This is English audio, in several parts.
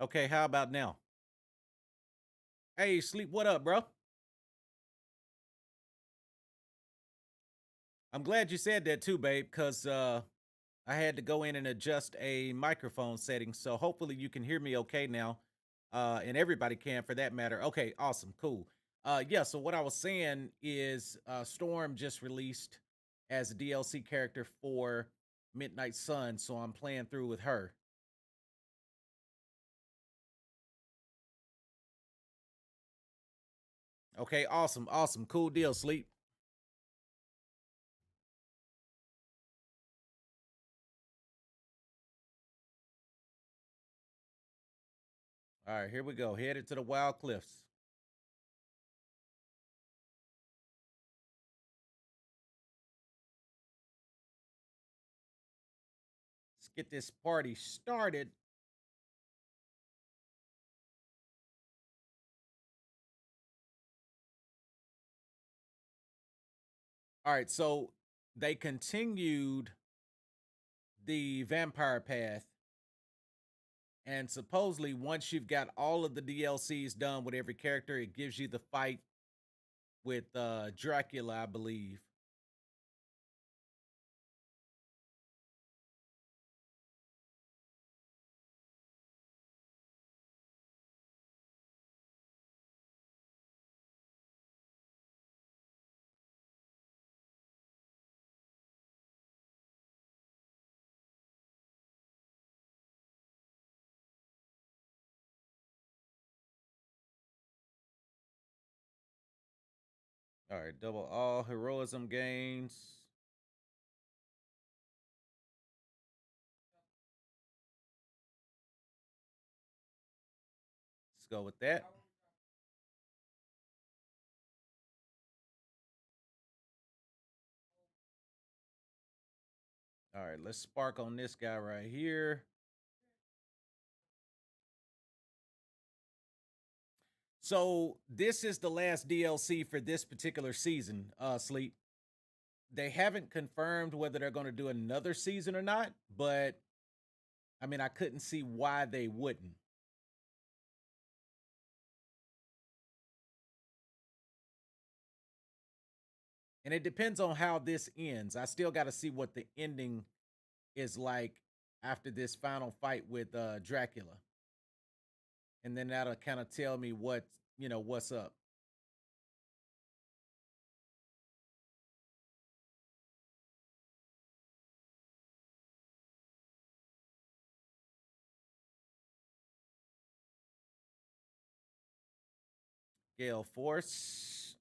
Okay, how about now? Hey, Sleep, what up, bro? I'm glad you said that too, babe, because I had to go in and adjust a microphone setting. So hopefully you can hear me okay now. And everybody can for that matter. Okay, awesome, cool. Yeah, so what I was saying is Storm just released as a DLC character for Midnight Sun, so I'm playing through with her. Okay, awesome, awesome, cool deal, Sleep. All right, here we go. Headed to the Wild Cliffs. Let's get this party started. All right, so they continued the vampire path, and supposedly once you've got all of the DLCs done with every character, it gives you the fight with Dracula, I believe. All right, double all heroism gains. Let's go with that. All right, let's spark on this guy right here. So this is the last DLC for this particular season, Sleep. They haven't confirmed whether they're going to do another season or not, but I mean, I couldn't see why they wouldn't. And it depends on how this ends. I still got to see what the ending is like after this final fight with Dracula. And then that'll kind of tell me what's up. Gale Force.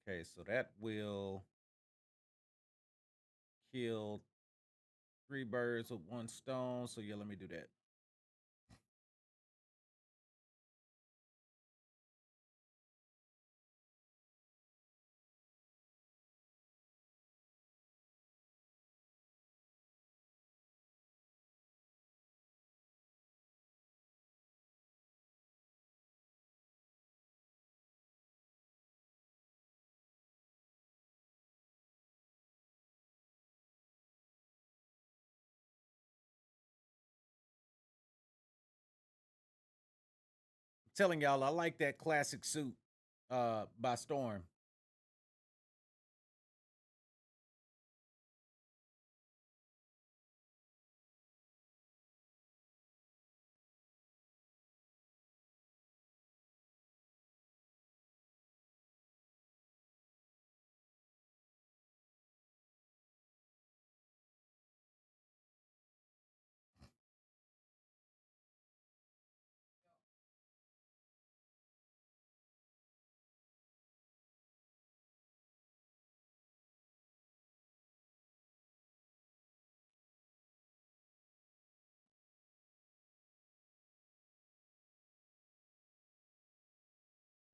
Okay, so that will kill three birds with one stone. So yeah, let me do that. I'm telling y'all, I like that classic suit by Storm.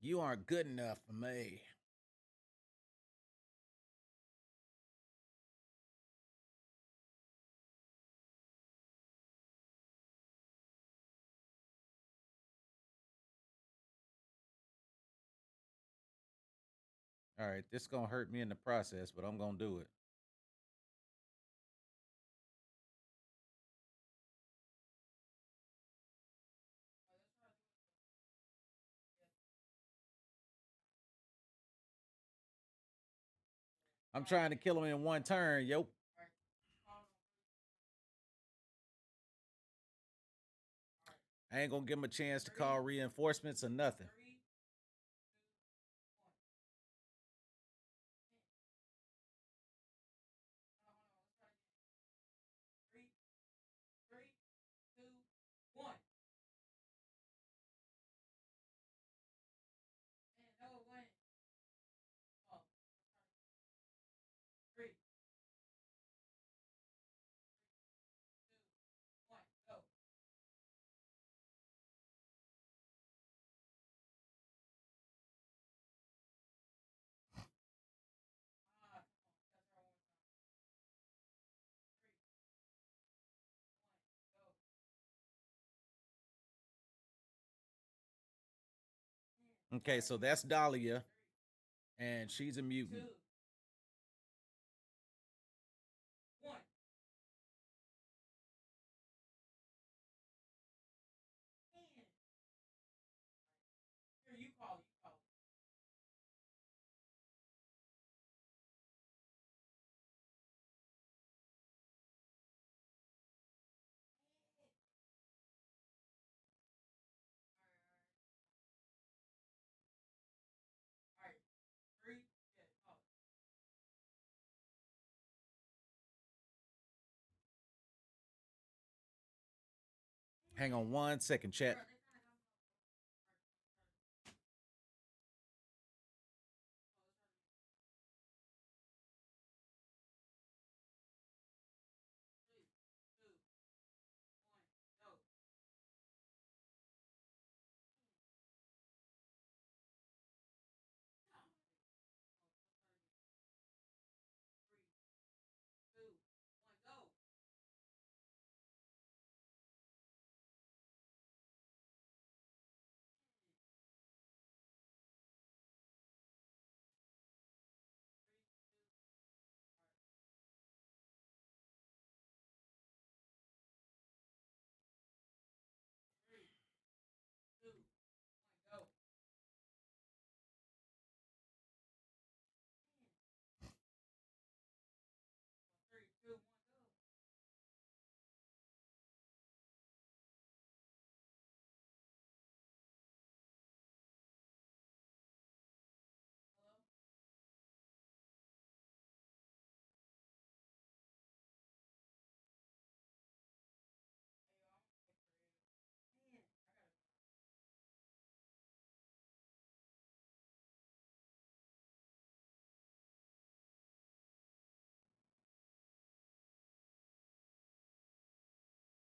You aren't good enough for me. All right, this gonna hurt me in the process, but I'm gonna do it. I'm trying to kill him in one turn. Yo. I ain't gonna give him a chance to call reinforcements or nothing. Okay, so that's Dahlia, and she's a mutant. Hang on 1 second, chat.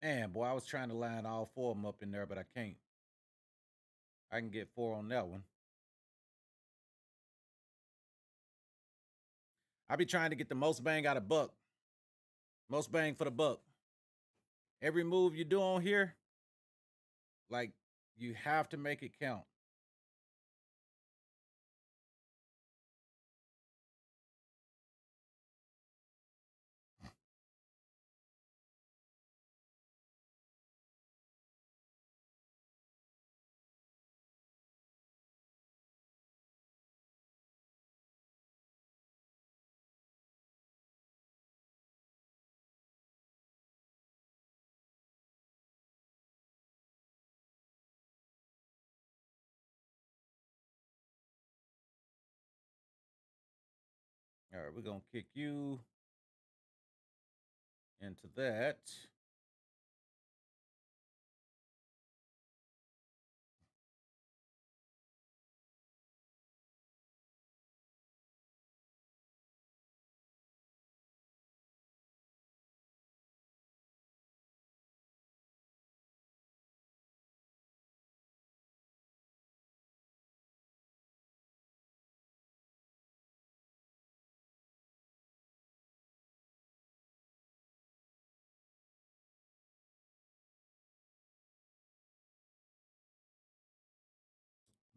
Man, boy, I was trying to line all four of them up in there, but I can't. I can get four on that one. I be trying to get the most bang out of buck. Most bang for the buck. Every move you do on here, like, you have to make it count. All right, we're gonna kick you into that.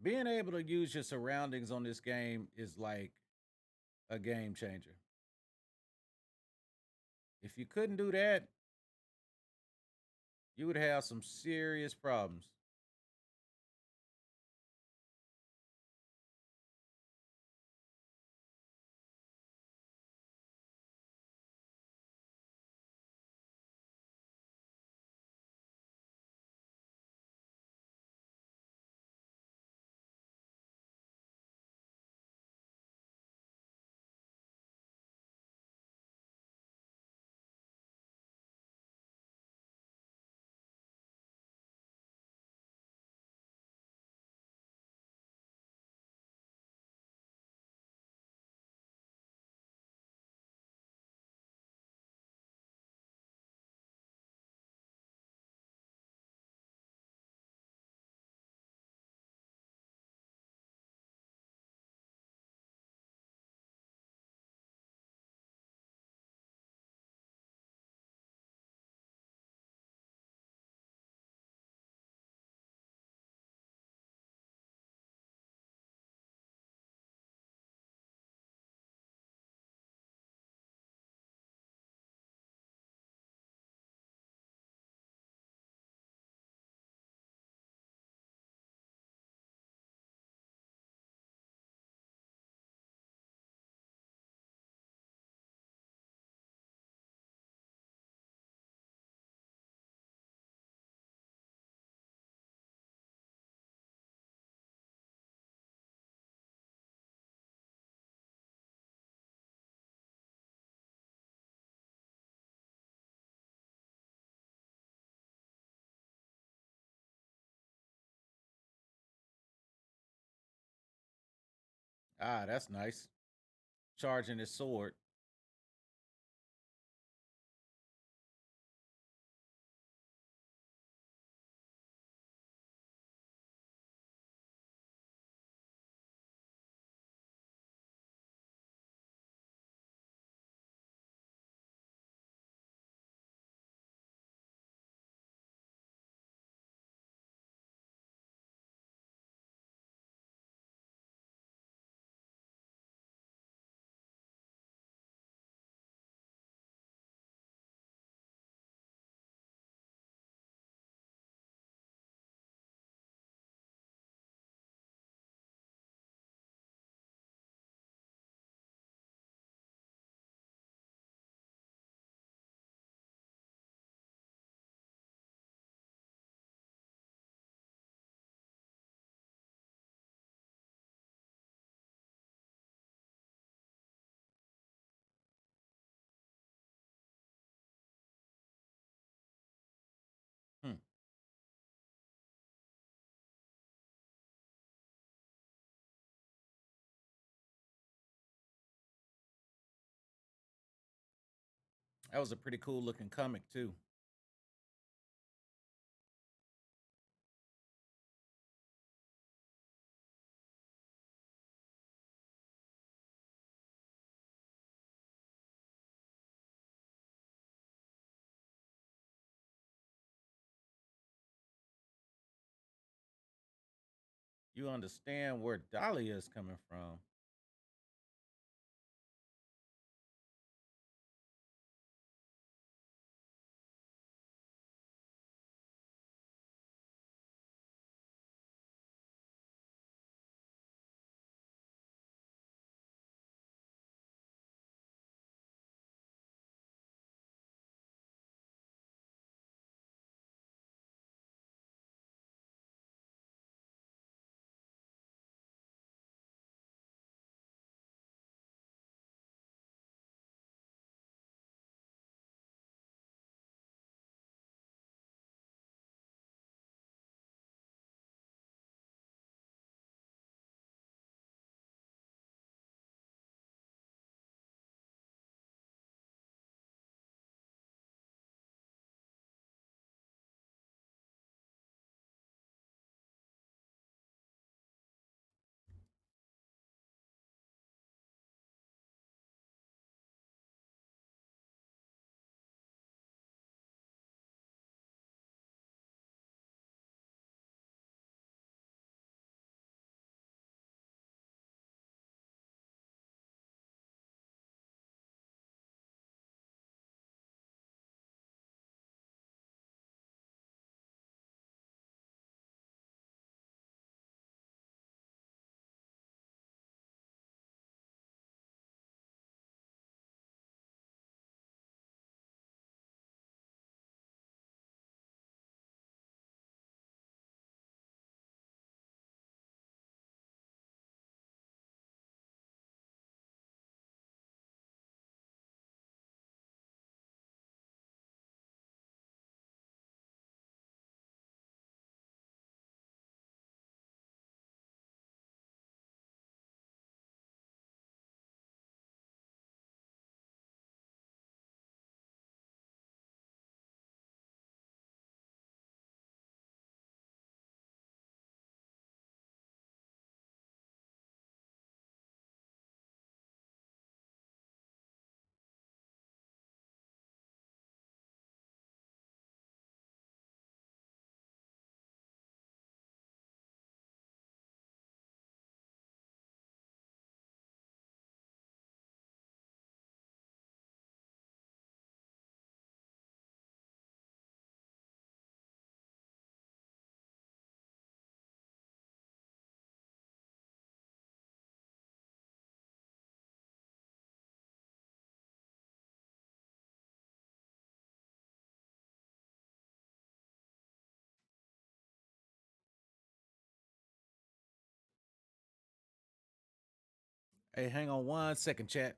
Being able to use your surroundings on this game is like A game changer. If you couldn't do that, you would have some serious problems. Ah, that's nice. Charging his sword. Hmm. That was a pretty cool looking comic too. You understand where Dahlia is coming from. Hey, hang on 1 second, chat.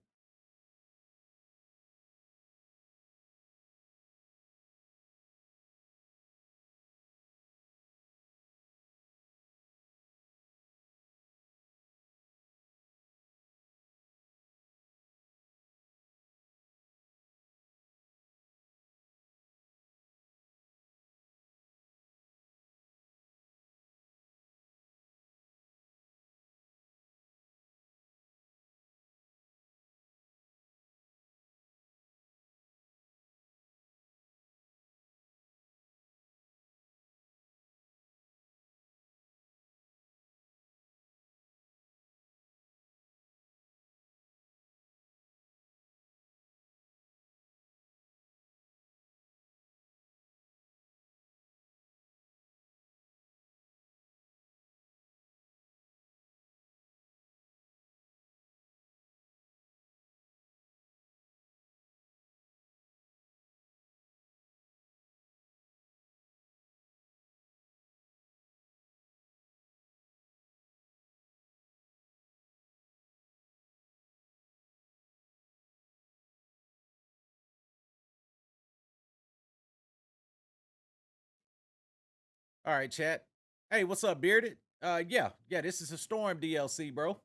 All right, chat. Hey, what's up, Bearded? Yeah, this is a Storm DLC, bro.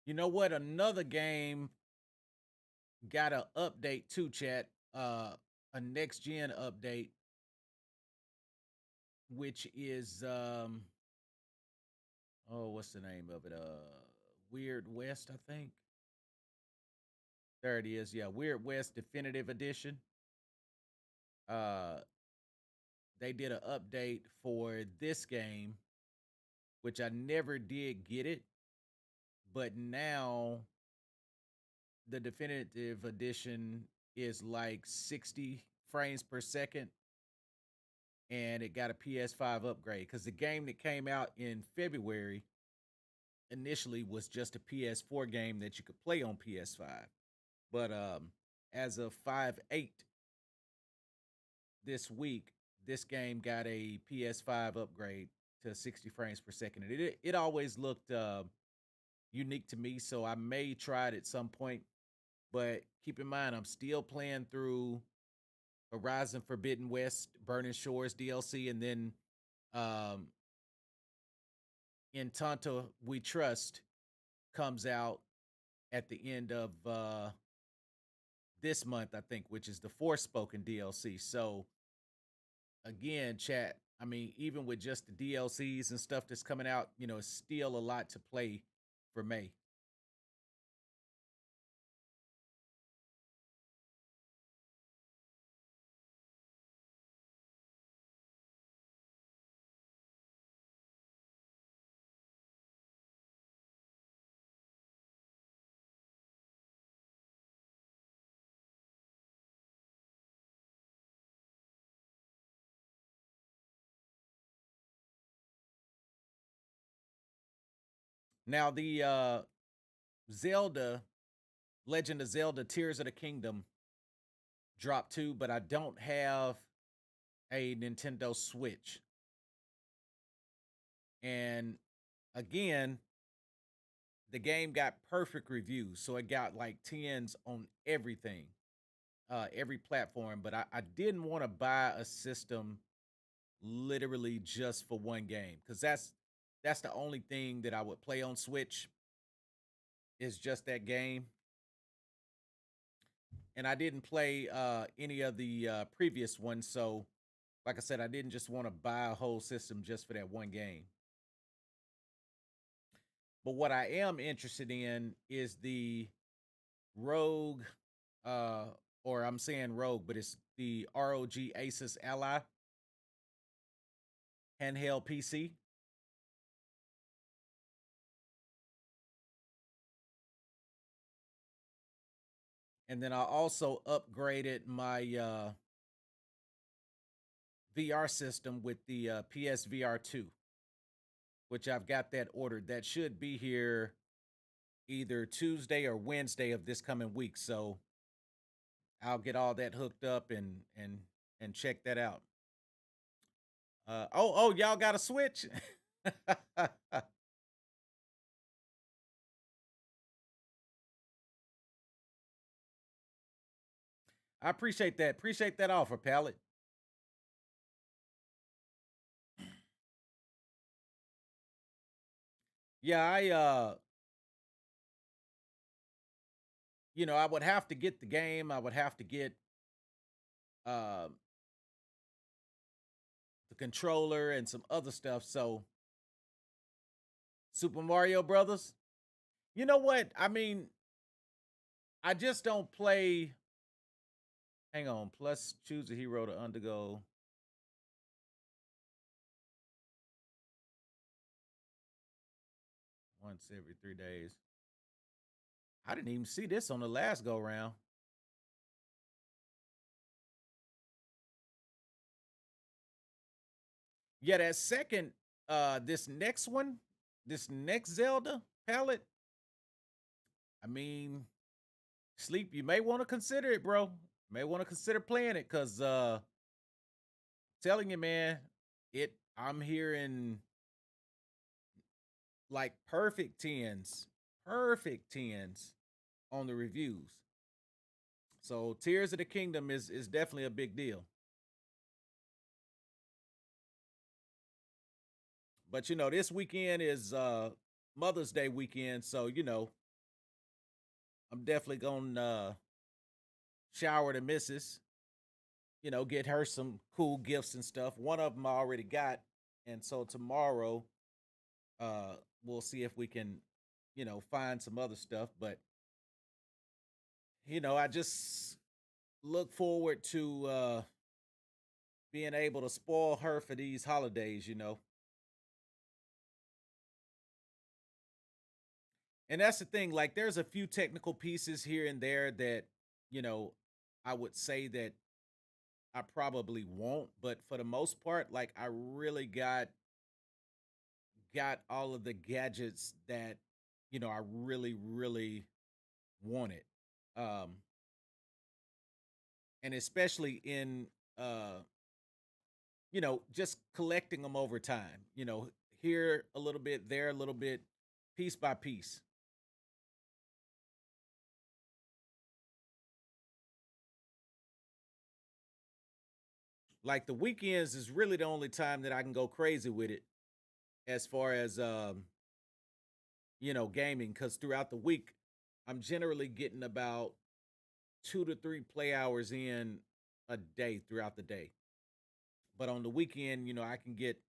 You know what? Another game got a update too, chat. A next gen update, which is oh, what's the name of it? Weird West, I think. There it is. Yeah, Weird West Definitive Edition. Uh, they did an update for this game, which I never did get it, but now the definitive edition is like 60 frames per second, and it got a PS5 upgrade because the game that came out in February initially was just a PS4 game that you could play on PS5. But as of 5/8 this week, this game got a PS5 upgrade to 60 frames per second. And it always looked unique to me, so I may try it at some point. But keep in mind, I'm still playing through Horizon Forbidden West, Burning Shores DLC, and then um, In Tonto We Trust comes out at the end of this month, I think, which is the Forspoken DLC. So again, chat. I mean, even with just the DLCs and stuff that's coming out, it's still a lot to play for May. Now, the Zelda Legend of Zelda Tears of the Kingdom dropped too, but I don't have a Nintendo Switch. And again, the game got perfect reviews, so it got like tens on everything, every platform. But I didn't want to buy a system literally just for one game because that's the only thing that I would play on Switch is just that game. And I didn't play any of the previous ones, so like I said, I didn't just want to buy a whole system just for that one game. But what I am interested in is the Rogue uh or I'm saying Rogue, but it's the ROG Asus Ally handheld PC. And then I also upgraded my VR system with the PSVR 2, which I've got that ordered. That should be here either Tuesday or Wednesday of this coming week. So I'll get all that hooked up and check that out. Y'all got a Switch? I appreciate that. Appreciate that offer, Pallet. Yeah, I would have to get the game. I would have to get uh the controller and some other stuff. So Super Mario Brothers. You know what? I mean, I just don't play. Hang on. Plus, choose a hero to undergo. Once every 3 days. I didn't even see this on the last go round. Yeah, that second, this next Zelda palette. I mean, Sleep, you may want to consider it, bro. May want to consider playing it, cause telling you, man, I'm hearing like perfect tens on the reviews. So Tears of the Kingdom is definitely a big deal. But this weekend is Mother's Day weekend, so I'm definitely gonna shower the missus, get her some cool gifts and stuff. One of them I already got, and so tomorrow uh we'll see if we can, find some other stuff. But I just look forward to being able to spoil her for these holidays. And that's the thing, like there's a few technical pieces here and there that, you know, I would say that I probably won't, but for the most part, like I really got all of the gadgets that, I really wanted. Um and especially in uh just collecting them over time, here a little bit, there a little bit, piece by piece. Like the weekends is really the only time that I can go crazy with it as far as gaming, cuz throughout the week I'm generally getting about 2 to 3 play hours in a day throughout the day. But on the weekend, I can get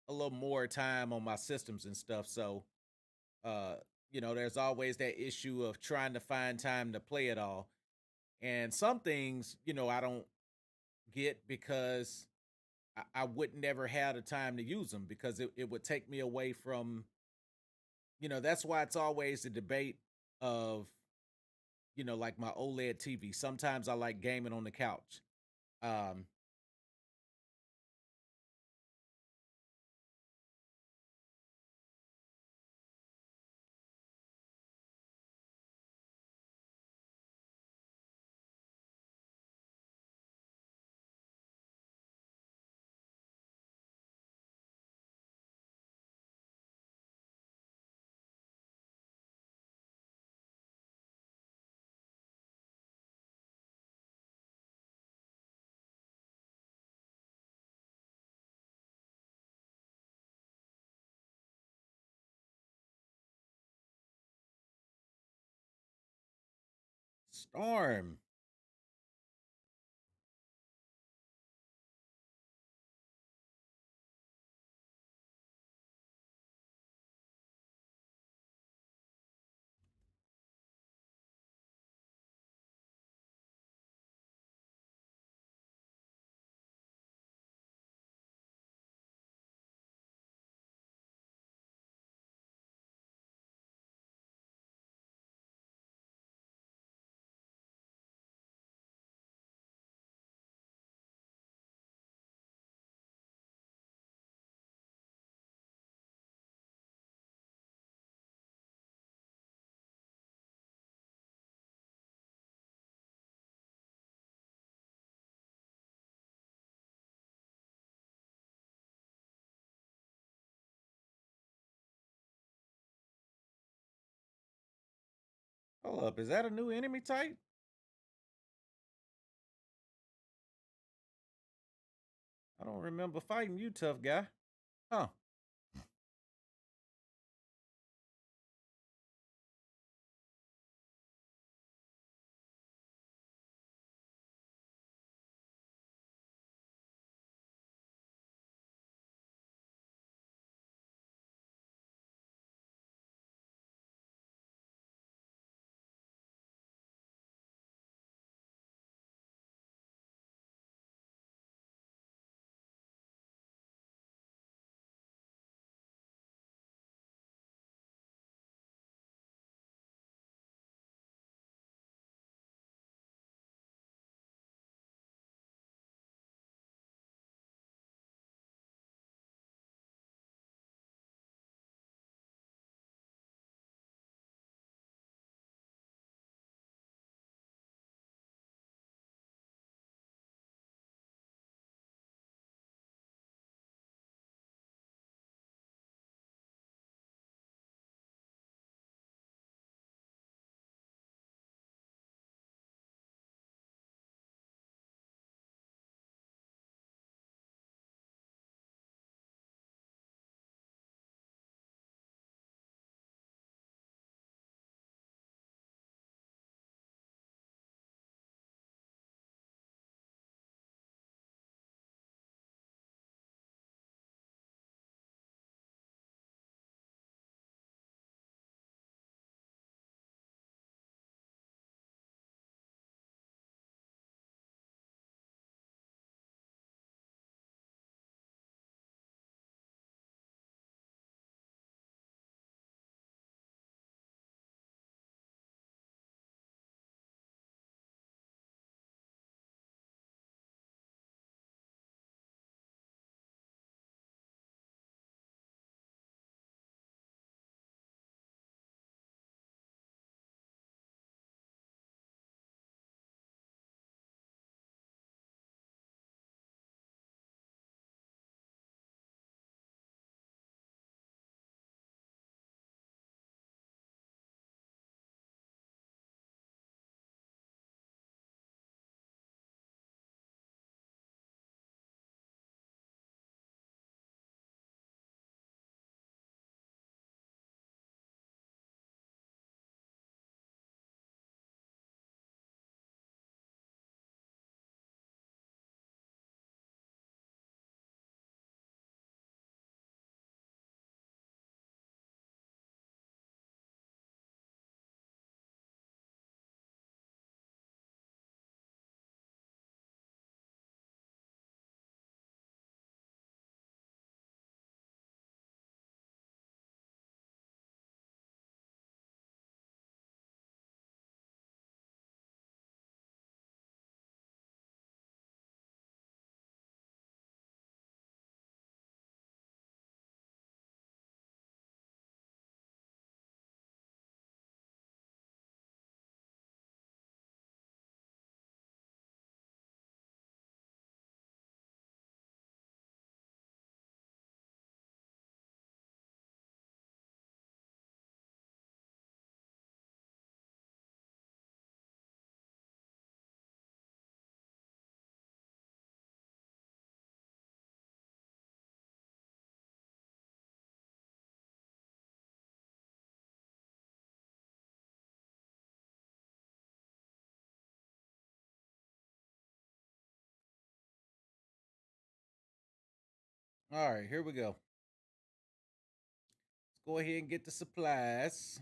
a little more time on my systems and stuff. So, uh, there's always that issue of trying to find time to play it all. And some things, I don't get because I would never have the time to use them because it would take me away from, that's why it's always the debate of, like my OLED TV. Sometimes I like gaming on the couch. Um, Storm. Hold up, is that a new enemy type? I don't remember fighting you, tough guy. Huh. All right, here we go. Let's go ahead and get the supplies.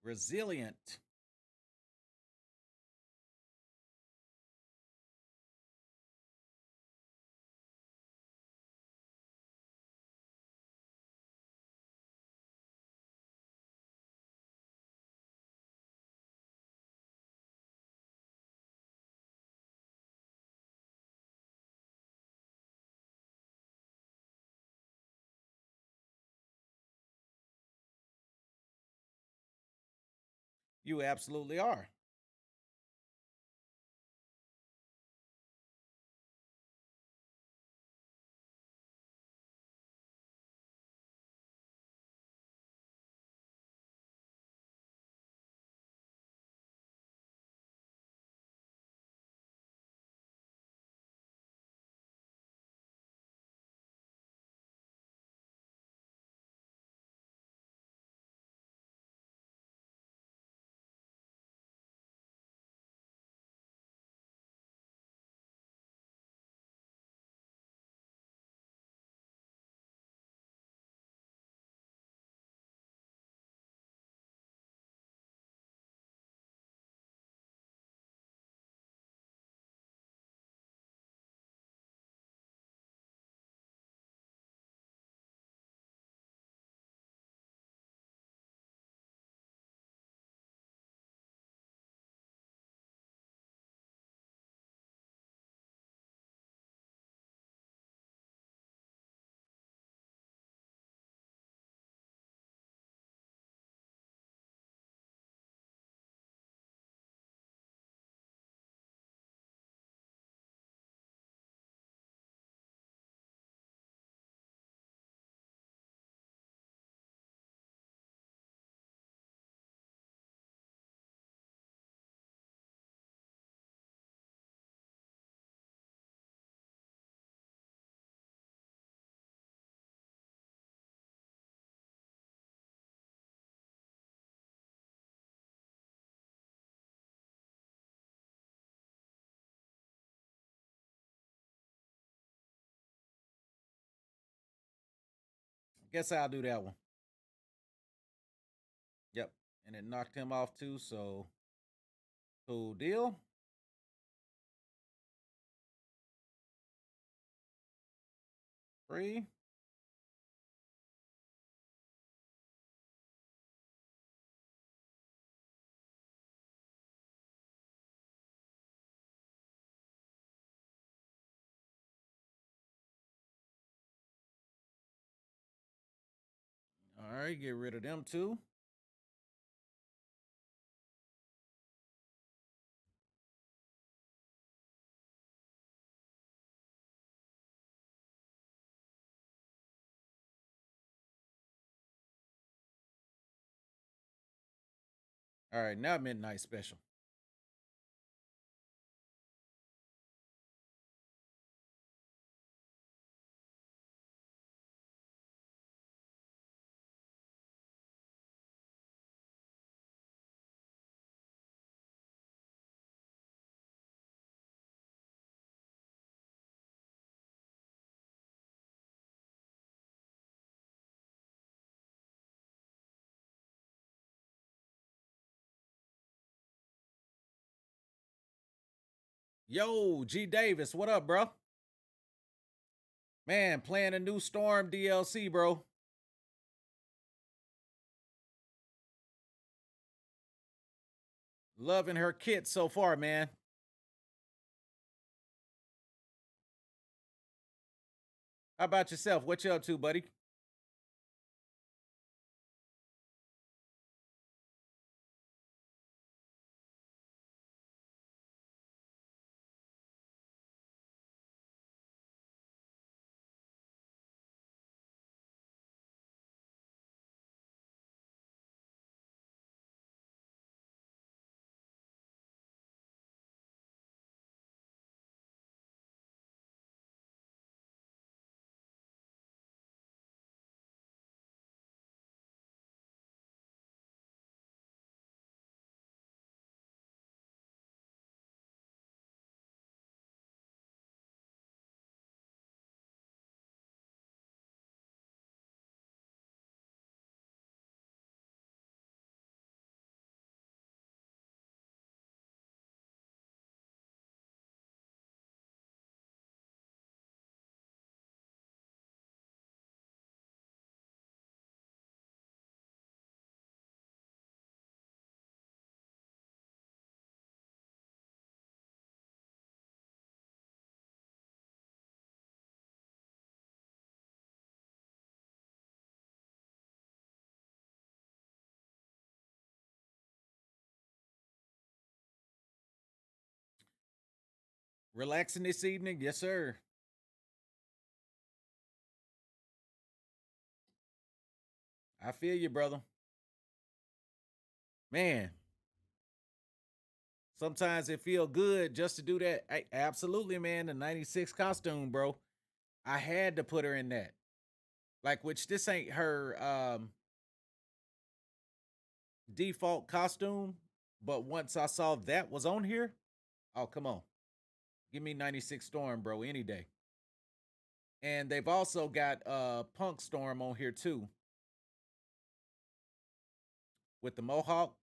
Resilient. You absolutely are. Guess I'll do that one. Yep. And it knocked him off too, so cool deal. Free. All right, get rid of them too. All right, now midnight special. Yo, G Davis, what up, bro? Man, playing a new Storm DLC, bro. Loving her kit so far, man. How about yourself? What you up to, buddy? Relaxing this evening? Yes, sir. I feel you, brother. Man, sometimes it feel good just to do that. Absolutely, man. The 96 costume, bro. I had to put her in that. Like, which this ain't her default costume, but once I saw that was on here, oh, come on. Give me 96 Storm, bro, any day. And they've also got Punk Storm on here too with the Mohawk.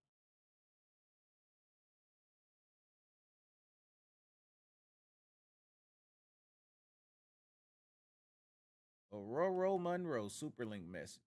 Aurora Monroe Superlink message.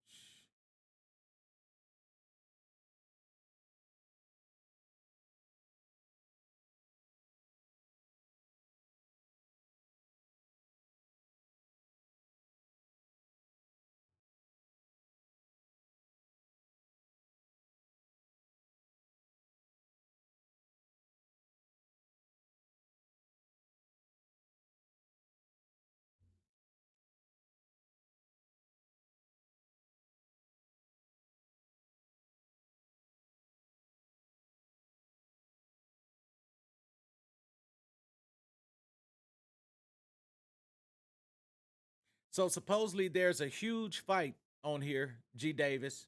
So supposedly there's a huge fight on here, G Davis.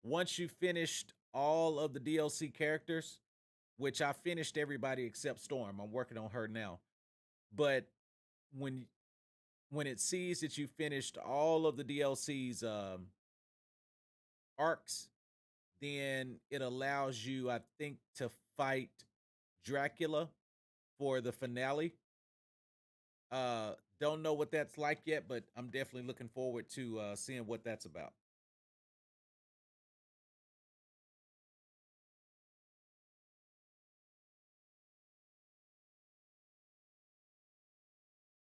Once you finished all of the DLC characters, which I finished everybody except Storm. I'm working on her now. But when when it sees that you finished all of the DLC's arcs, then it allows you, I think, to fight Dracula for the finale. Don't know what that's like yet, but I'm definitely looking forward to seeing what that's about.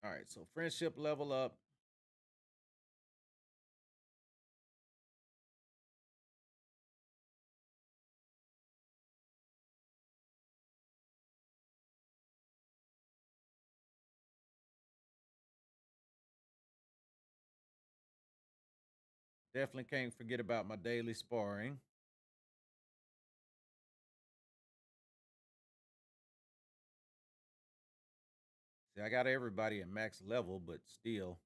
All right, so friendship level up. Definitely can't forget about my daily sparring. See, I got everybody at max level, but still,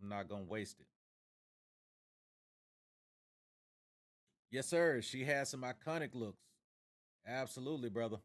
I'm not gonna waste it. Yes, sir. She has some iconic looks. Absolutely, brother.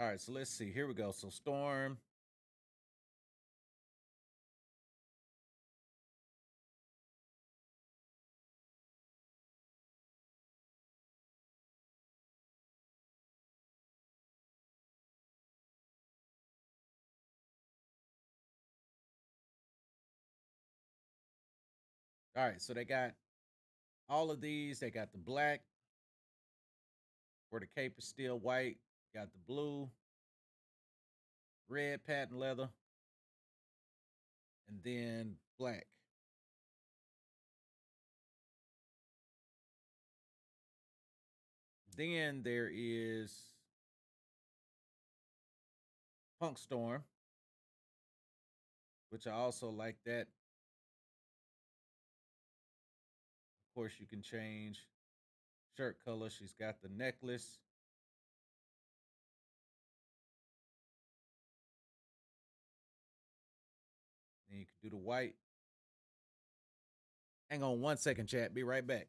All right, so let's see. Here we go. So Storm. All right, so they got all of these. They got the black, where the cape is still white. Got the blue, red patent leather, and then black. Then there is Punk Storm, which I also like that. Of course, you can change shirt color. She's got the necklace. Then you can do the white. Hang on 1 second, chat. Be right back.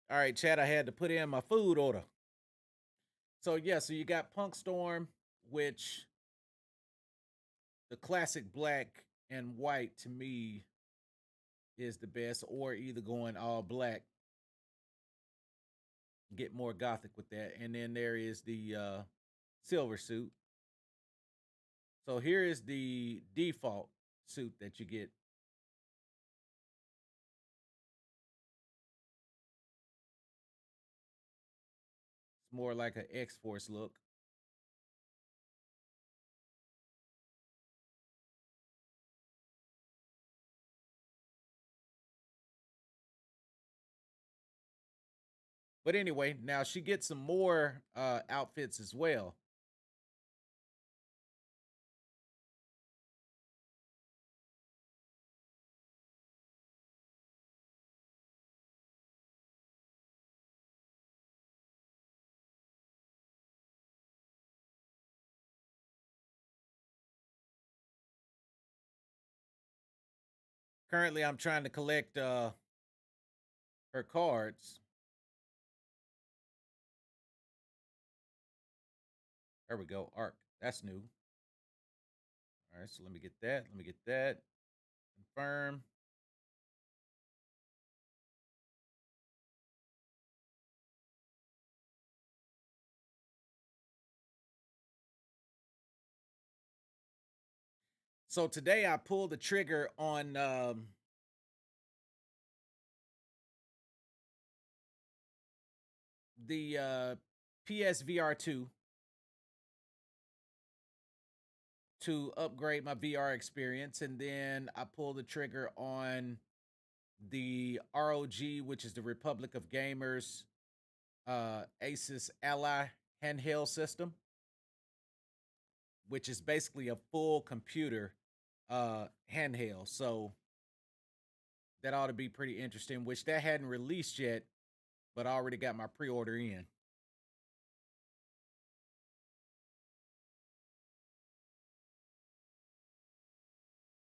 All right, Chad, I had to put in my food order. So yeah, so you got Punk Storm, which the classic black and white to me is the best, or either going all black, get more gothic with that. And then there is the silver suit. So here is the default suit that you get. It's more like an X Force look. But anyway, now she gets some more outfits as well. Currently, I'm trying to collect her cards. There we go. Arc. That's new. All right, so let me get that. Let me get that. Confirm. So today I pulled the trigger on the PSVR 2 to upgrade my VR experience. And then I pulled the trigger on the ROG, which is the Republic of Gamers Asus Ally handheld system, which is basically a full computer handheld. So that ought to be pretty interesting, which that hadn't released yet, but I already got my pre-order in.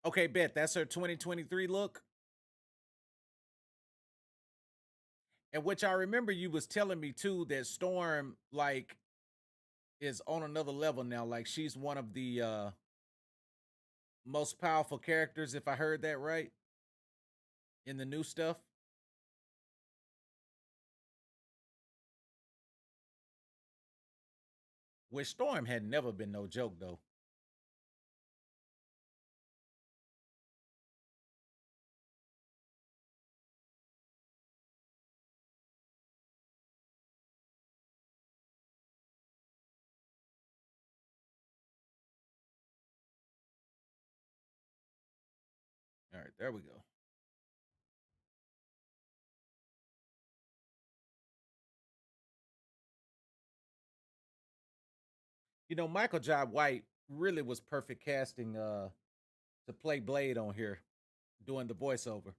Okay, bet that's her 2023 look. And which I remember you was telling me too that Storm like is on another level now. Like she's one of the most powerful characters, if I heard that right, in the new stuff. Which Storm had never been no joke though. All right, there we go. You know, Michael Jai White really was perfect casting to play Blade on here, doing the voiceover.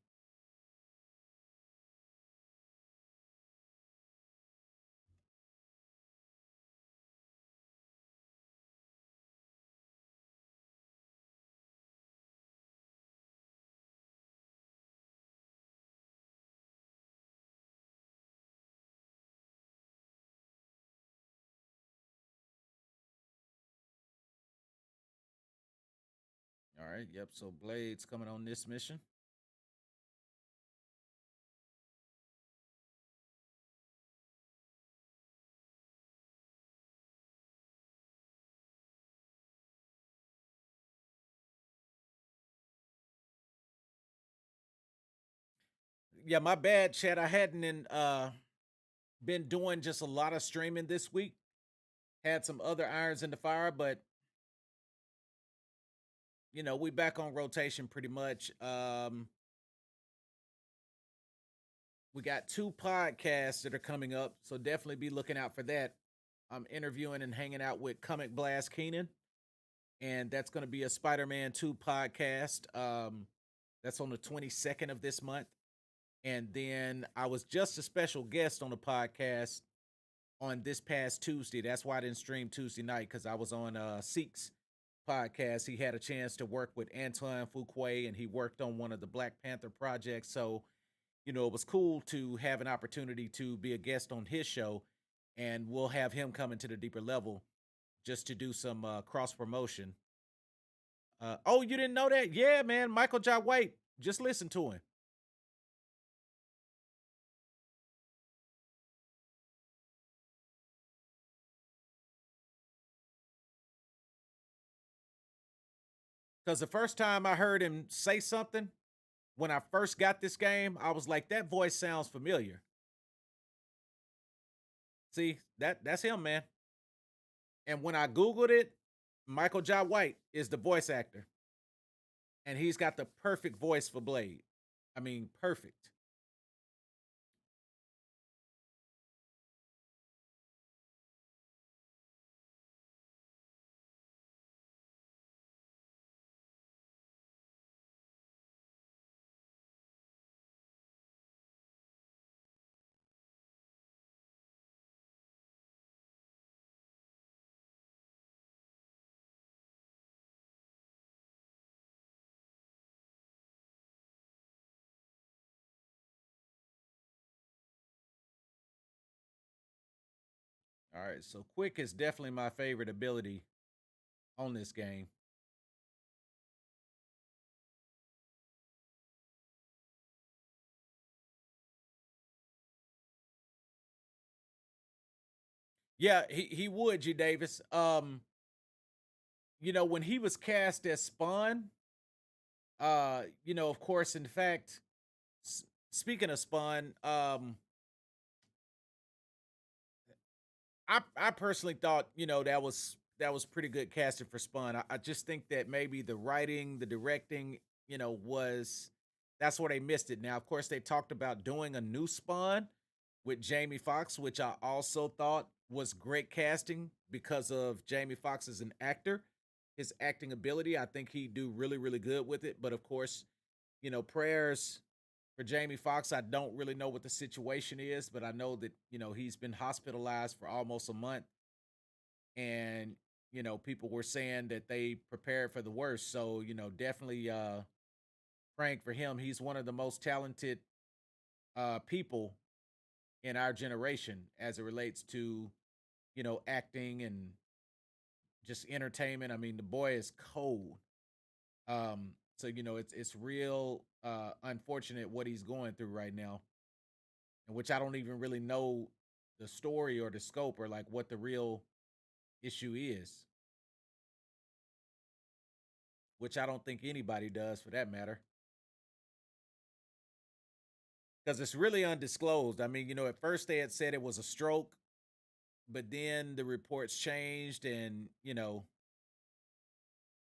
All right, yep. So Blade's coming on this mission. Yeah, my bad, Chad. I hadn't been doing just a lot of streaming this week. Had some other irons in the fire, but you know, we back on rotation pretty much. We got two podcasts that are coming up, so definitely be looking out for that. I'm interviewing and hanging out with Comic Blast Keenan, and that's going to be a Spider-Man 2 podcast. That's on the 22nd of this month. And then I was just a special guest on the podcast on this past Tuesday. That's why I didn't stream Tuesday night, because I was on Seek's podcast. He had a chance to work with Antoine Fuqua, and he worked on one of the Black Panther projects. So it was cool to have an opportunity to be a guest on his show, and we'll have him come into the deeper level just to do some cross promotion. Oh, you didn't know that? Yeah, man, Michael Jai White. Just listen to him. Because the first time I heard him say something when I first got this game, I was like, that voice sounds familiar. See, that's him, man. And when I Googled it, Michael Jai White is the voice actor. And he's got the perfect voice for Blade. I mean, perfect. All right, so quick is definitely my favorite ability on this game. Yeah, he would, G Davis. When he was cast as Spawn, of course, in fact, speaking of Spawn, I personally thought, that was pretty good casting for Spawn. I just think that maybe the writing, the directing, was that's where they missed it. Now, of course, they talked about doing a new Spawn with Jamie Foxx, which I also thought was great casting because of Jamie Foxx as an actor, his acting ability. I think he'd do really, really good with it. But of course, prayers for Jamie Foxx. I don't really know what the situation is, but I know that, he's been hospitalized for almost a month. And, people were saying that they prepared for the worst. So, definitely praying for him. He's one of the most talented people in our generation as it relates to, acting and just entertainment. I mean, the boy is cold. So it's real unfortunate what he's going through right now, and which I don't even really know the story or the scope or like what the real issue is, which I don't think anybody does for that matter, because it's really undisclosed. I mean, at first they had said it was a stroke, but then the reports changed, and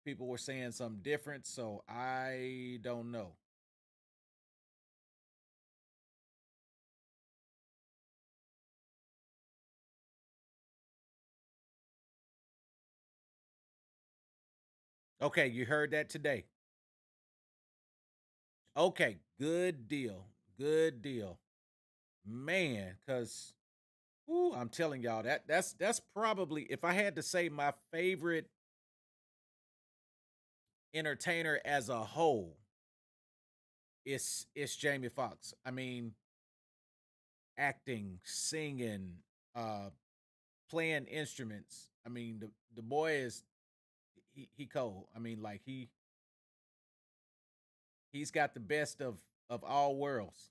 people were saying something different. So I don't know. Okay, you heard that today. Okay, good deal. Good deal. Man, cuz I'm telling y'all that's probably, if I had to say, my favorite entertainer as a whole, it's Jamie Foxx. I mean, acting, singing, uh playing instruments. I mean, the boy is, he cold. I mean, like he's got the best of all worlds.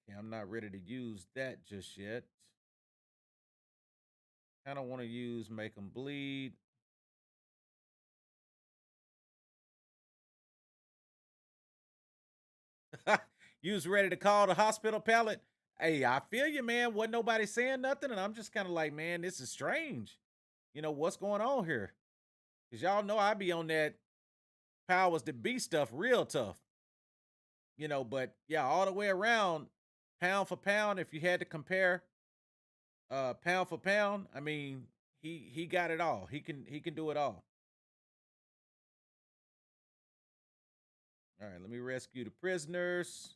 Okay, I'm not ready to use that just yet. I don't want to use make them bleed. You was ready to call the hospital pallet. Hey, I feel you, man. Wasn't nobody saying nothing, and I'm just kind of like, man, this is strange. What's going on here? Cause y'all know I be on that powers that be stuff real tough. But yeah, all the way around, pound for pound, if you had to compare, pound for pound, I mean, he got it all. He can do it all. All right, let me rescue the prisoners.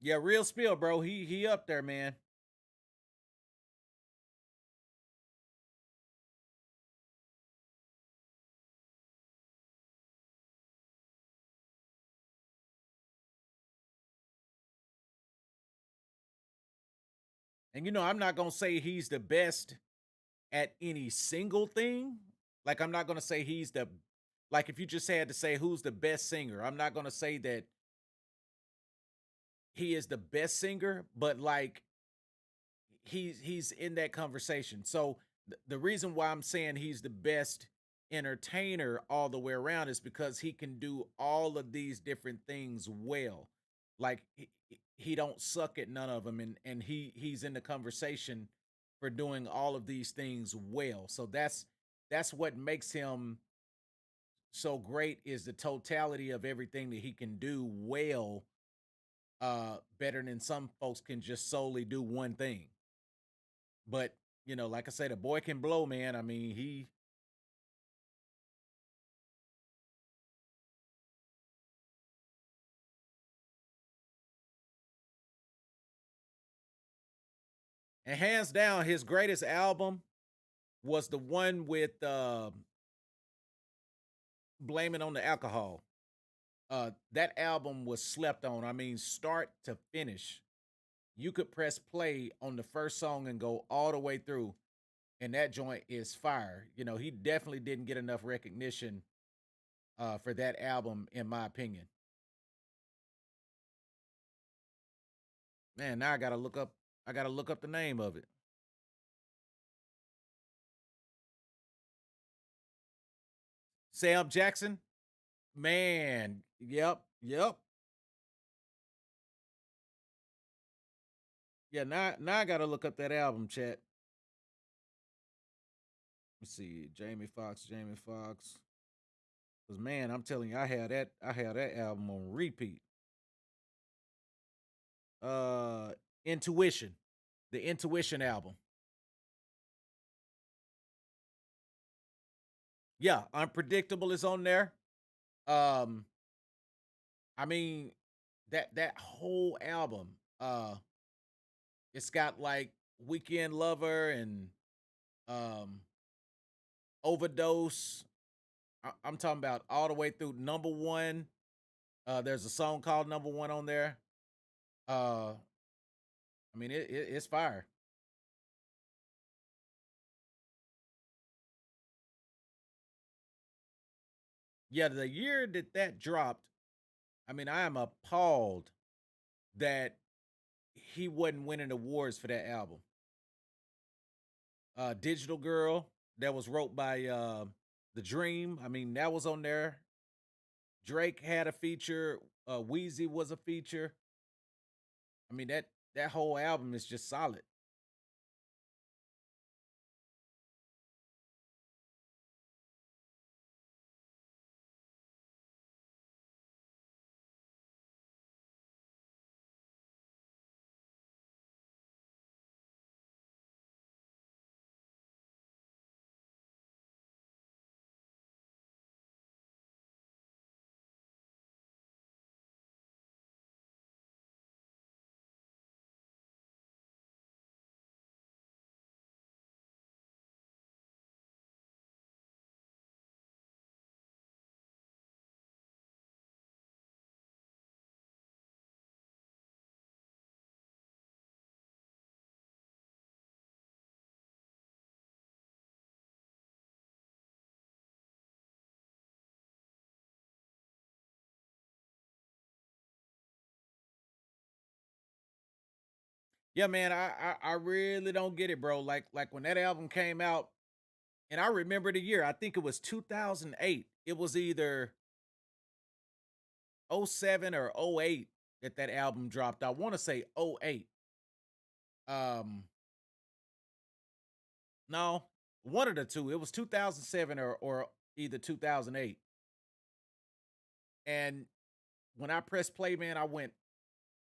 Yeah, real spill, bro. He up there, man. And I'm not gonna say he's the best at any single thing. Like I'm not gonna say he's the like if you just had to say who's the best singer, I'm not gonna say that he is the best singer, but like he's in that conversation. So the reason why I'm saying he's the best entertainer all the way around is because he can do all of these different things well. Like he don't suck at none of them, and he's in the conversation for doing all of these things well. So that's what makes him so great is the totality of everything that he can do well, better than some folks can just solely do one thing. But, like I said, the boy can blow, man. I mean, he and hands down, his greatest album was the one with Blame It on the Alcohol. That album was slept on. I mean, start to finish. You could press play on the first song and go all the way through, and that joint is fire. He definitely didn't get enough recognition for that album, in my opinion. Man, now I gotta look up the name of it. Sam Jackson. Man, yep, yep. Yeah, now I gotta look up that album, chat. Let's see, Jamie Foxx, Jamie Foxx. Cause man, I'm telling you, I had that album on repeat. Uh Intuition. The Intuition album. Yeah, Unpredictable is on there. Um, I mean, that whole album, it's got like Weekend Lover and um Overdose. I'm talking about all the way through number one. There's a song called Number One on there. Uh, I mean, it's fire. Yeah, the year that that dropped, I mean, I am appalled that he wasn't winning awards for that album. Digital Girl, that was wrote by The Dream. I mean, that was on there. Drake had a feature. Wheezy was a feature. I mean, that whole album is just solid. Yeah, man, I really don't get it, bro. Like when that album came out, and I remember the year. I think it was 2008. It was either '07 or '08 that that album dropped. I want to say '08. Um, no, one of the two. It was 2007 or either 2008. And when I pressed play, man, I went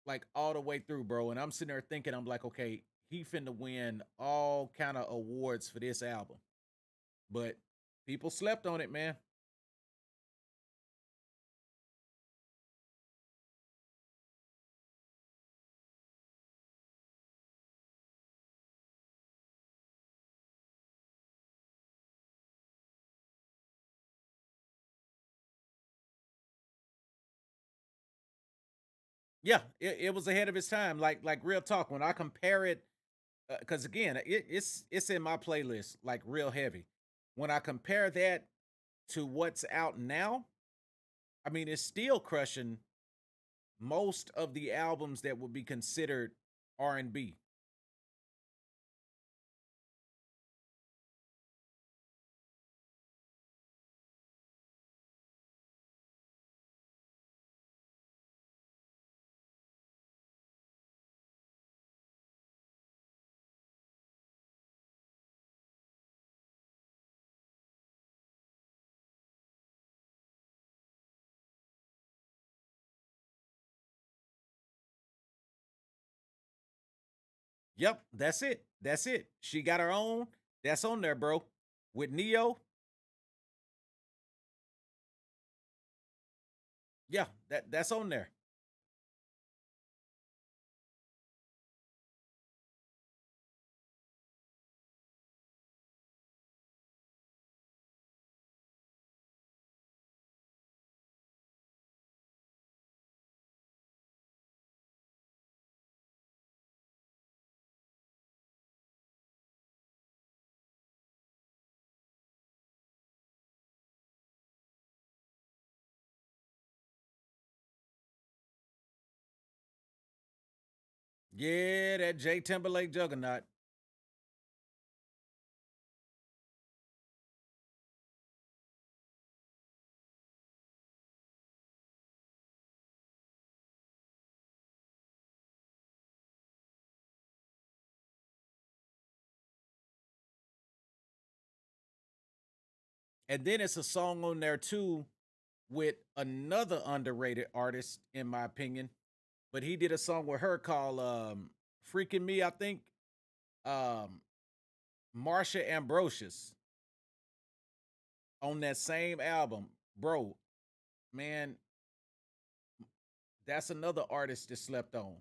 like all the way through, bro. And I'm sitting there thinking, I'm like, okay, he finna win all kind of awards for this album. But people slept on it, man. Yeah, it was ahead of its time. Like real talk. When I compare it, because again, it's in my playlist like real heavy. When I compare that to what's out now, I mean, it's still crushing most of the albums that would be considered R&B. Yep, that's it. That's it. She got her own. That's on there, bro. With Neo, yeah, that's on there. Yeah, that J Timberlake juggernaut. And then it's a song on there too with another underrated artist, in my opinion. But he did a song with her called Freaking Me, I think. Um Marsha Ambrosius on that same album. Bro, man, that's another artist that slept on.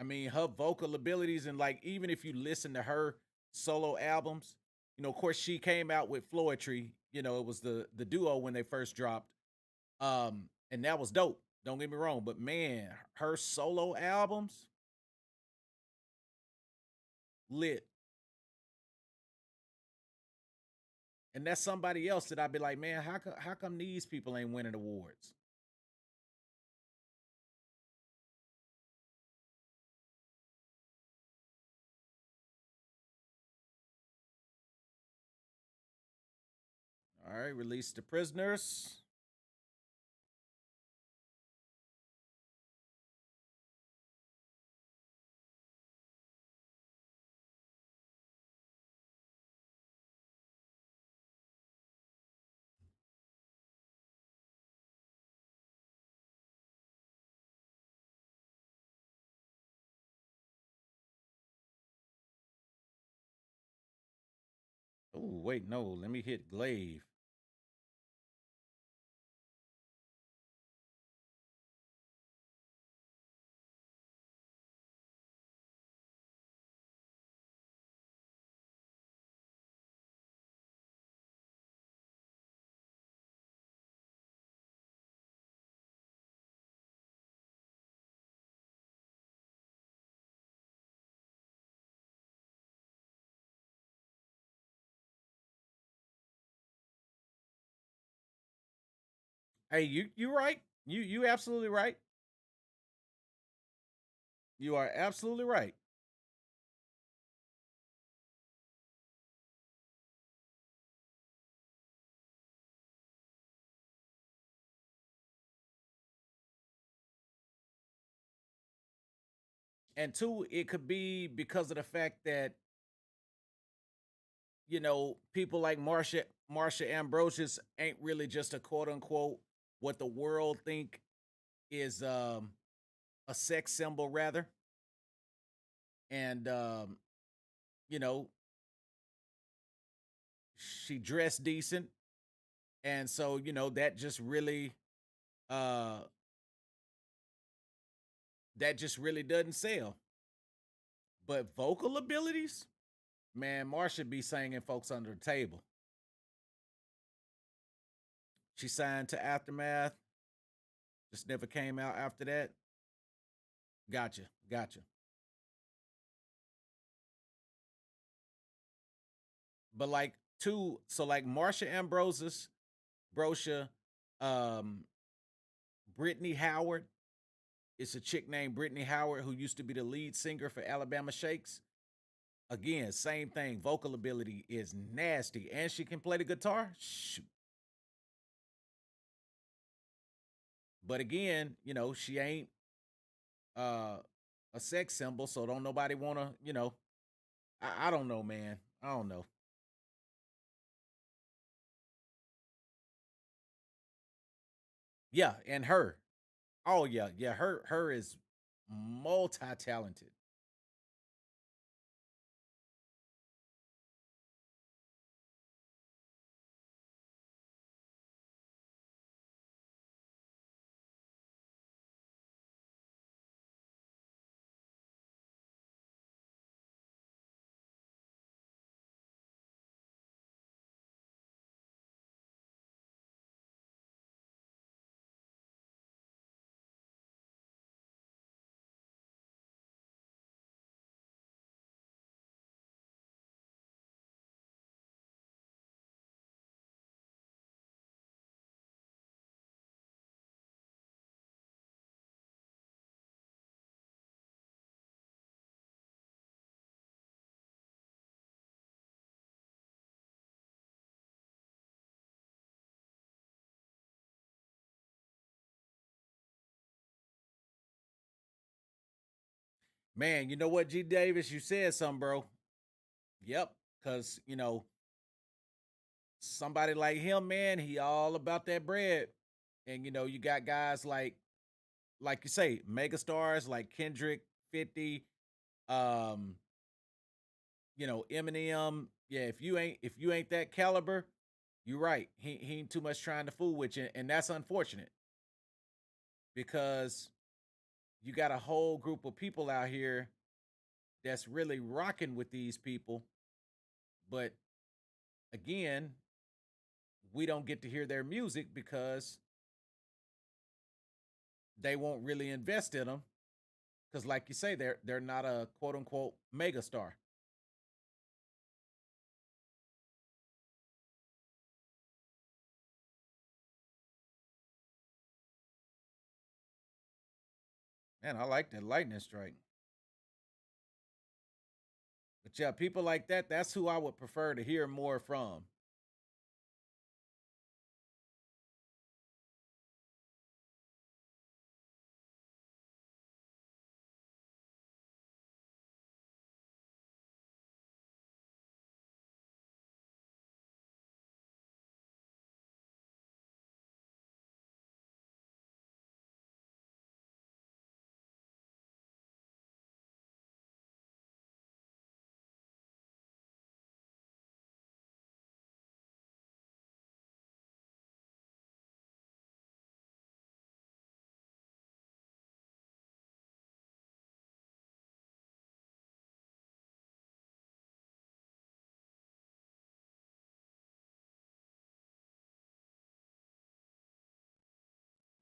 I mean, her vocal abilities and like even if you listen to her solo albums, of course she came out with Floetry. It was the duo when they first dropped. And that was dope. Don't get me wrong, but man, her solo albums lit. And that's somebody else that I'd be like, man, how come these people ain't winning awards? All right, release the prisoners. Oh, wait, no, let me hit Glaive. Hey, you right. You absolutely right. You are absolutely right. And two, it could be because of the fact that people like Marsha Ambrosius ain't really just a quote unquote what the world think is a sex symbol rather. And you know, she dressed decent. And so, uh that just really doesn't sell. But vocal abilities, man, Marsha be singing folks under the table. She signed to Aftermath. Just never came out after that. Gotcha, gotcha. But like two, so like Marsha Ambrosius, Brosha, um, Brittany Howard. It's a chick named Brittany Howard who used to be the lead singer for Alabama Shakes. Again, same thing. Vocal ability is nasty, and she can play the guitar. Shoot. But again, she ain't uh a sex symbol, so don't nobody wanna, I don't know, man. I don't know. Yeah, and her. Oh yeah, yeah, her is multi-talented. Man, you know what, G Davis, you said something, bro. Yep. Cause, somebody like him, man, he all about that bread. And you got guys like you say, mega stars like Kendrick, 50, um, Eminem. Yeah, if you ain't that caliber, you're right. He ain't too much trying to fool with you, and that's unfortunate because you got a whole group of people out here that's really rocking with these people, but again, we don't get to hear their music because they won't really invest in them because, like you say, they're not a quote unquote mega star. Man, I like that lightning strike. But yeah, people like that, that's who I would prefer to hear more from.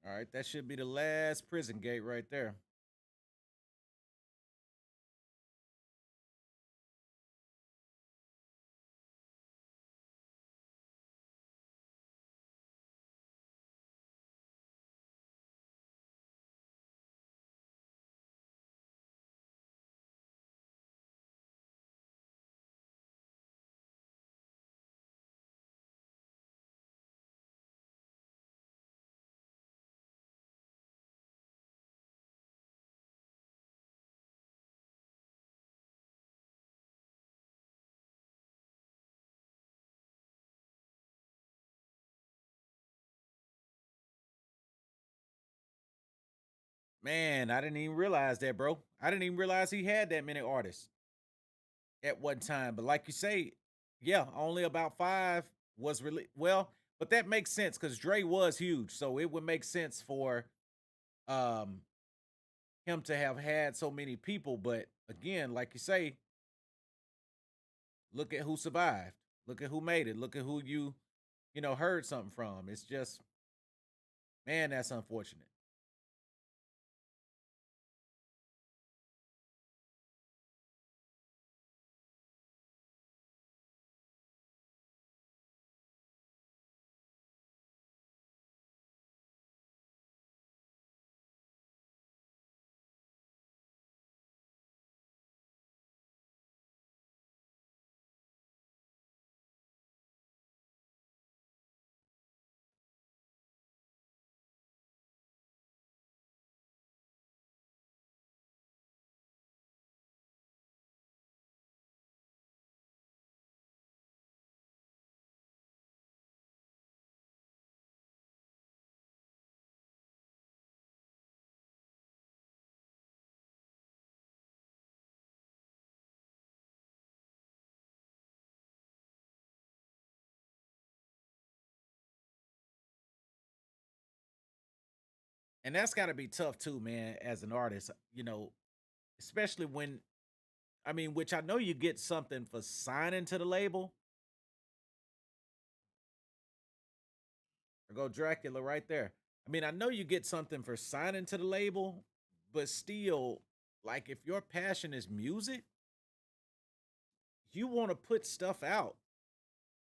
All right, that should be the last prison gate right there. Man, I didn't even realize that, bro. I didn't even realize he had that many artists at one time. But like you say, yeah, only about five was really well, but that makes sense because Dre was huge. So it would make sense for um him to have had so many people. But again, like you say, look at who survived. Look at who made it. Look at who you heard something from. It's just, man, that's unfortunate. And that's got to be tough too, man, as an artist, especially when, I mean, which I know you get something for signing to the label. Or go Dracula right there. I mean, I know you get something for signing to the label, but still, like if your passion is music, you want to put stuff out.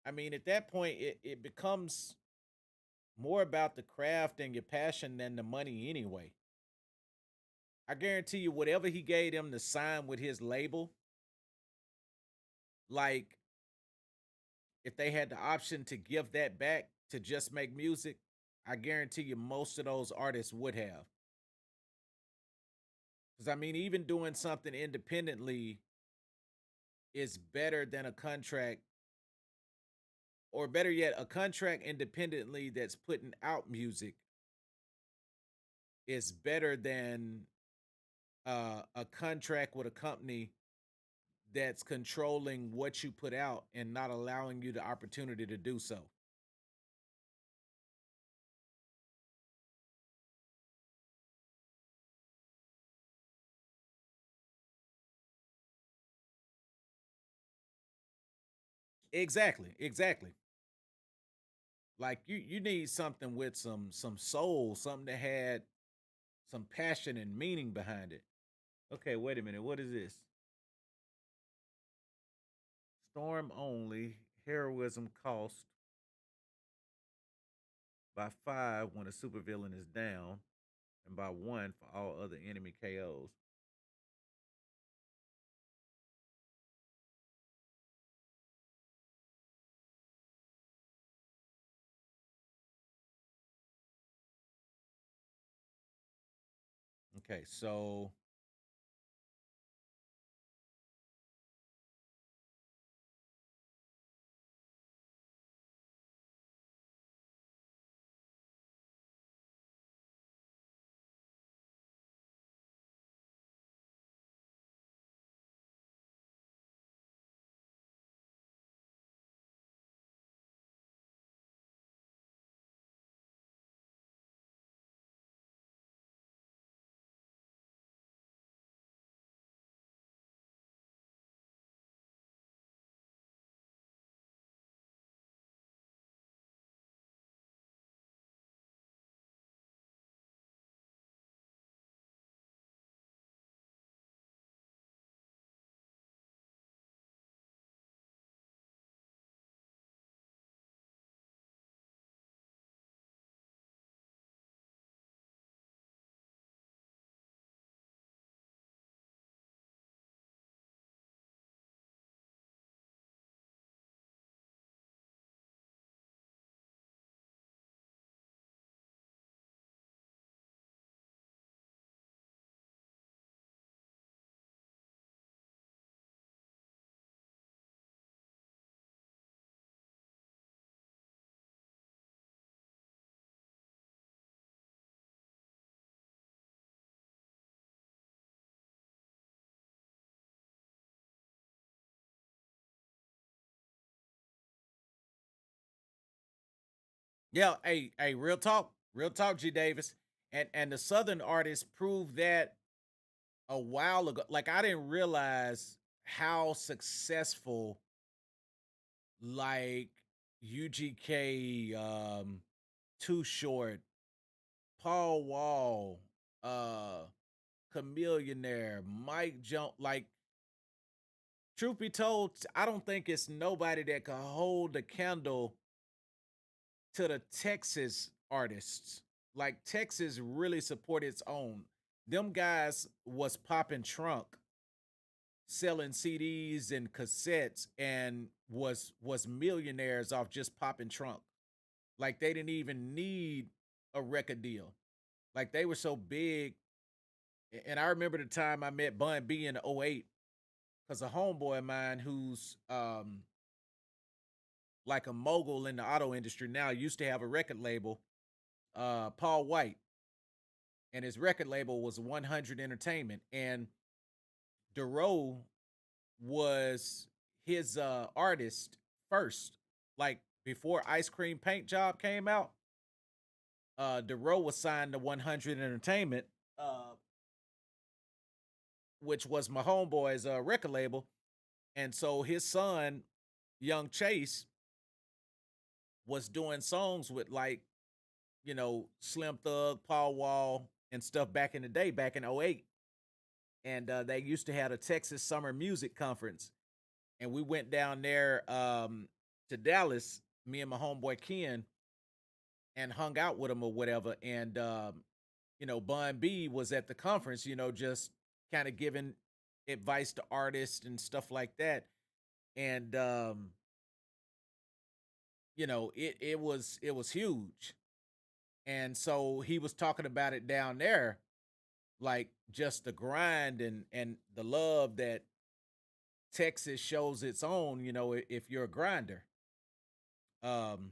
I mean, at that point, it becomes more about the craft and your passion than the money anyway. I guarantee you, whatever he gave them to sign with his label, like if they had the option to give that back to just make music, I guarantee you most of those artists would have. Because I mean, even doing something independently is better than a contract, or better yet, a contract independently that's putting out music is better than a contract with a company that's controlling what you put out and not allowing you the opportunity to do so. Exactly, exactly. Like you need something with some soul, something that had some passion and meaning behind it. Okay, wait a minute. What is this? Storm only. Heroism cost by 5 when a supervillain is down, and by 1 for all other enemy KOs. Okay, so yeah, hey, real talk, G Davis, and the Southern artists proved that a while ago. Like I didn't realize how successful like UGK, Too Short, Paul Wall, uh, Chameleonaire, Mike Jones. Like truth be told, I don't think it's nobody that can hold the candle to the Texas artists. Like Texas really support its own. Them guys was popping trunk, selling CDs and cassettes, and was millionaires off just popping trunk. Like they didn't even need a record deal. Like they were so big. And I remember the time I met Bun B in '08 because a homeboy of mine who's like a mogul in the auto industry now used to have a record label, Paul White, and his record label was 100 Entertainment, and Duro was his artist first, like before Ice Cream Paint Job came out. Dero was signed to 100 Entertainment, uh, which was my homeboy's record label, and so his son, Young Chase, was doing songs with like Slim Thug, Paul Wall, and stuff back in the day, back in '08. And they used to have a Texas Summer Music Conference, and we went down there to Dallas, me and my homeboy Ken, and hung out with him or whatever. And Bun B was at the conference, just kind of giving advice to artists and stuff like that. And it was huge. And so he was talking about it down there, like just the grind and the love that Texas shows its own, if you're a grinder. Um,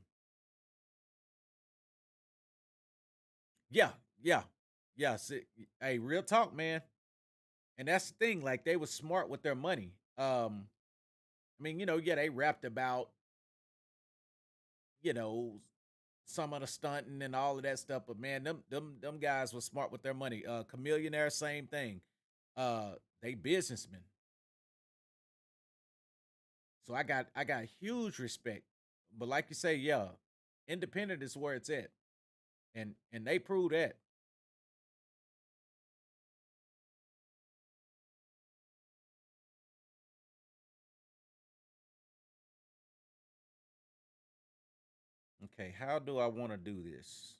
yeah, yeah, yes. Hey, real talk, man. And that's the thing. Like they was smart with their money. I mean, yeah, they rapped about you know some of the stunting and all of that stuff, but man, them guys was smart with their money. Chameleonaire, same thing. They businessmen. So I got huge respect. But like you say, yeah, independent is where it's at. And they prove that. Okay, how do I want to do this?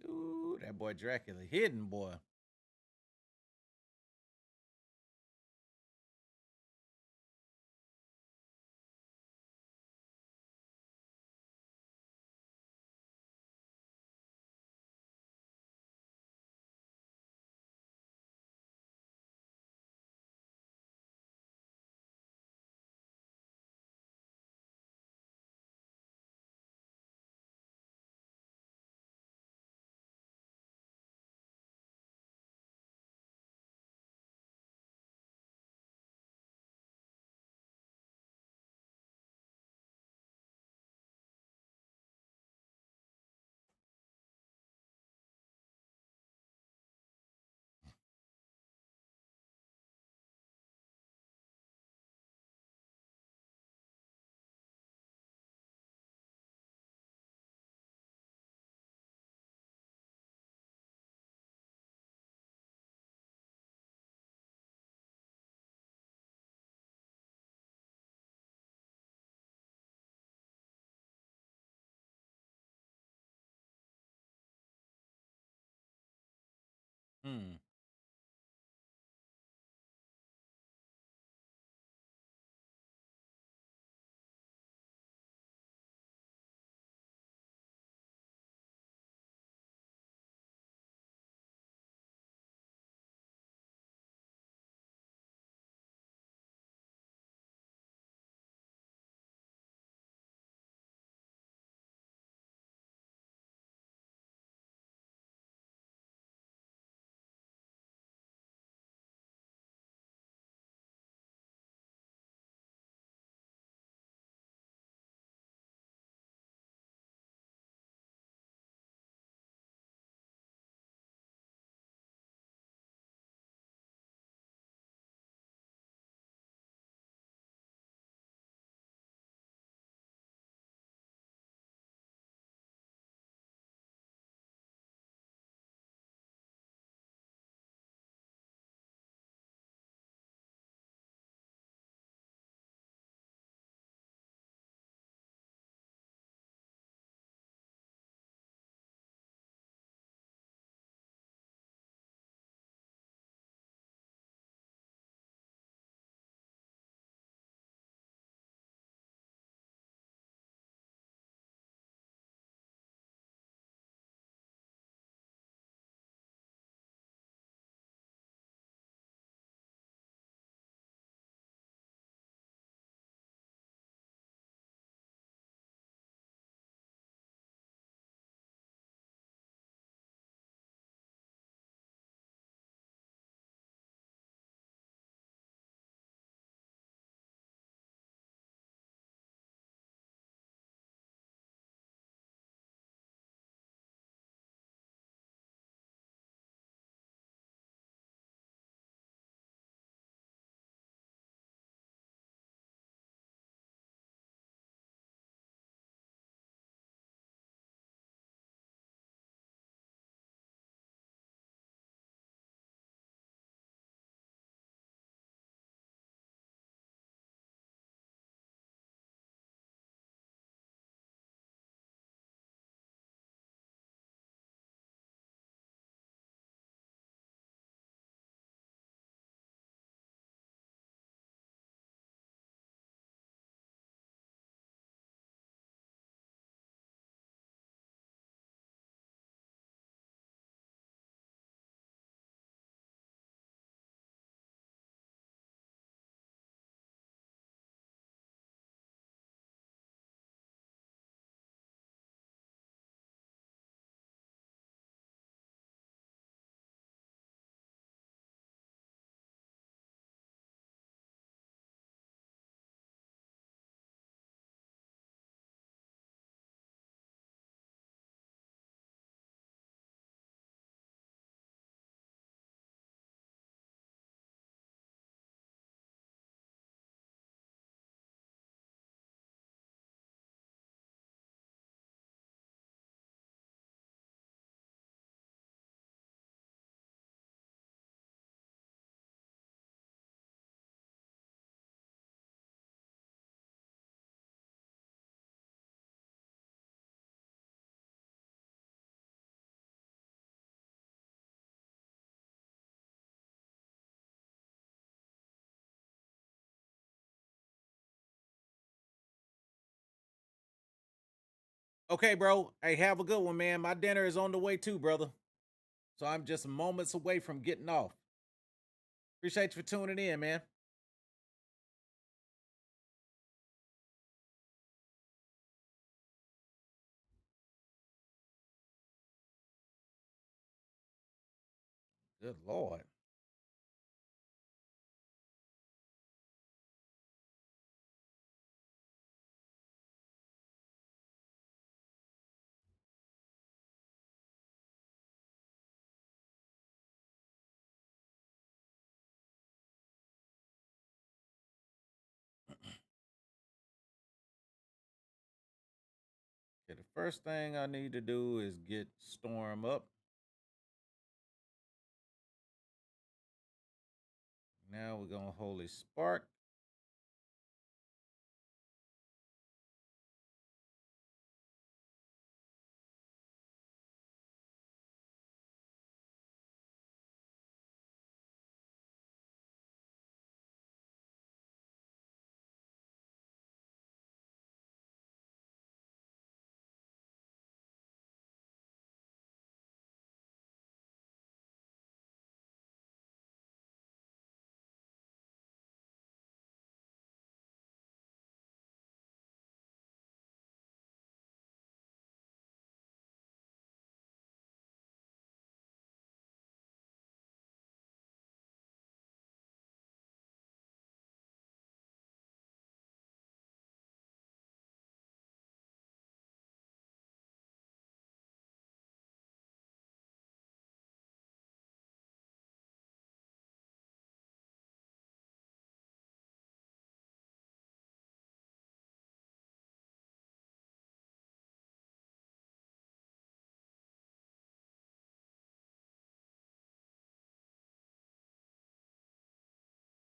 Ooh, that boy Dracula, hidden boy. Hmm. Okay, bro. Hey, have a good one, man. My dinner is on the way too, brother. So I'm just moments away from getting off. Appreciate you for tuning in, man. Good Lord. Okay, the first thing I need to do is get Storm up. Now we're gonna Holy Spark.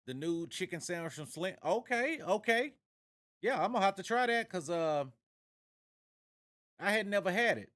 The new chicken sandwich from Slim. Okay, okay. Yeah, I'm gonna have to try that because I had never had it.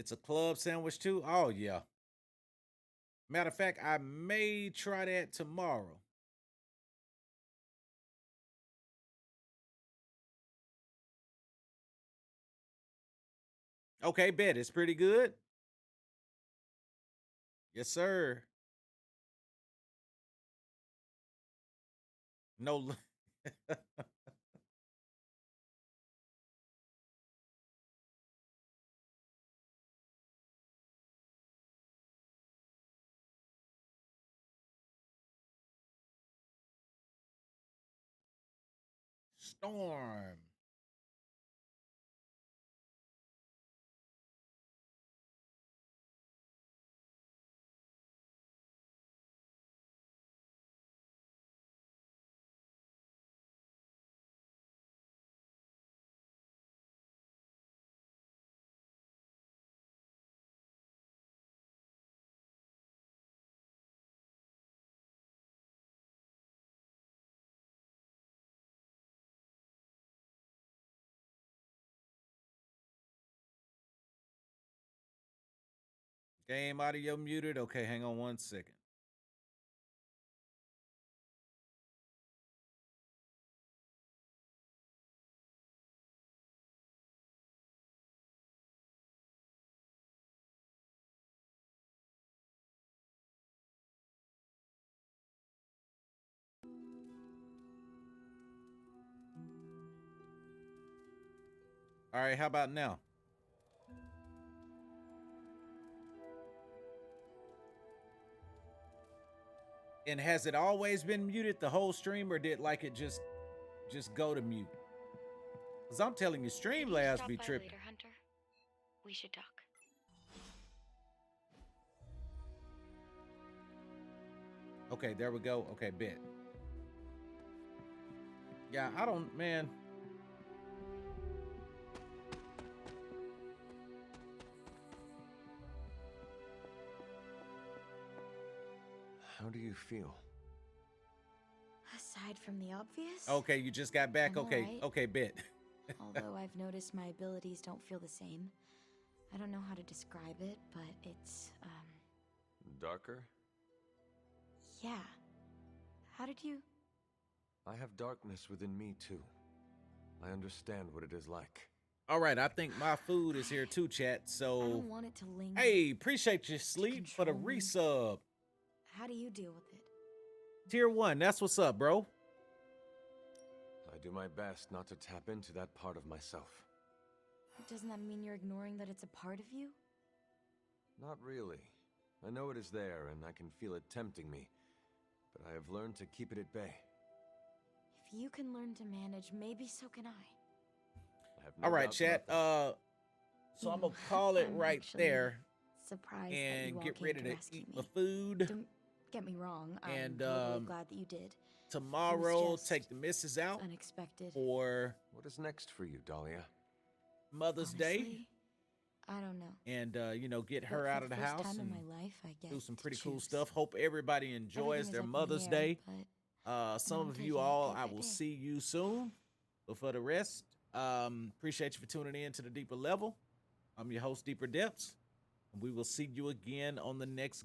It's a club sandwich too. Oh yeah. Matter of fact, I may try that tomorrow. Okay, bet it's pretty good. Yes, sir. No Storm. Game audio muted. Okay, hang on 1 second. All right, how about now? And has it always been muted the whole stream, or did like it just go to mute? Cause I'm telling you, Maybe you Streamlabs stop be by tripping. later, Hunter. We should talk. Okay, there we go. Okay, bet. Yeah, I don't, man. How do you feel? Aside from the obvious, Okay, you just got back. I'm Okay, alright. okay, bet. although I've noticed my abilities don't feel the same. I don't know how to describe it, but it's, Darker? yeah. How did you? I have darkness within me too. I understand what it is like. All right, I think my food is here too, chat. I So, don't want it to linger. hey, appreciate your sleep for the control me. resub. How do you deal with it? Tier 1, that's what's up, bro. I do my best not to tap into that part of myself. Doesn't that mean you're ignoring that it's a part of you? Not really. I know it is there and I can feel it tempting me, but I have learned to keep it at bay. If you can learn to manage, maybe so can I. I have no All right, doubts chat. about that. So I'm gonna call it I'm right actually there Surprised that and you all get came ready to rescue eat me. my food. Don't get me wrong. And, I'm totally glad that you did. Tomorrow, just take the missus out Unexpected. for What is next for you, Dahlia? Mother's Day, Honestly, I don't know. and you know, get But her for out the of the first house time in and my life, I get do some to pretty cool choose. stuff. Hope everybody enjoys Everything is their up in Mother's the air, Day. but Some I'm of you taking it all, day I by will day. see you soon. But for the rest, appreciate you for tuning in to the Deeper Level. I'm your host, Deeper Depths, and we will see you again on the next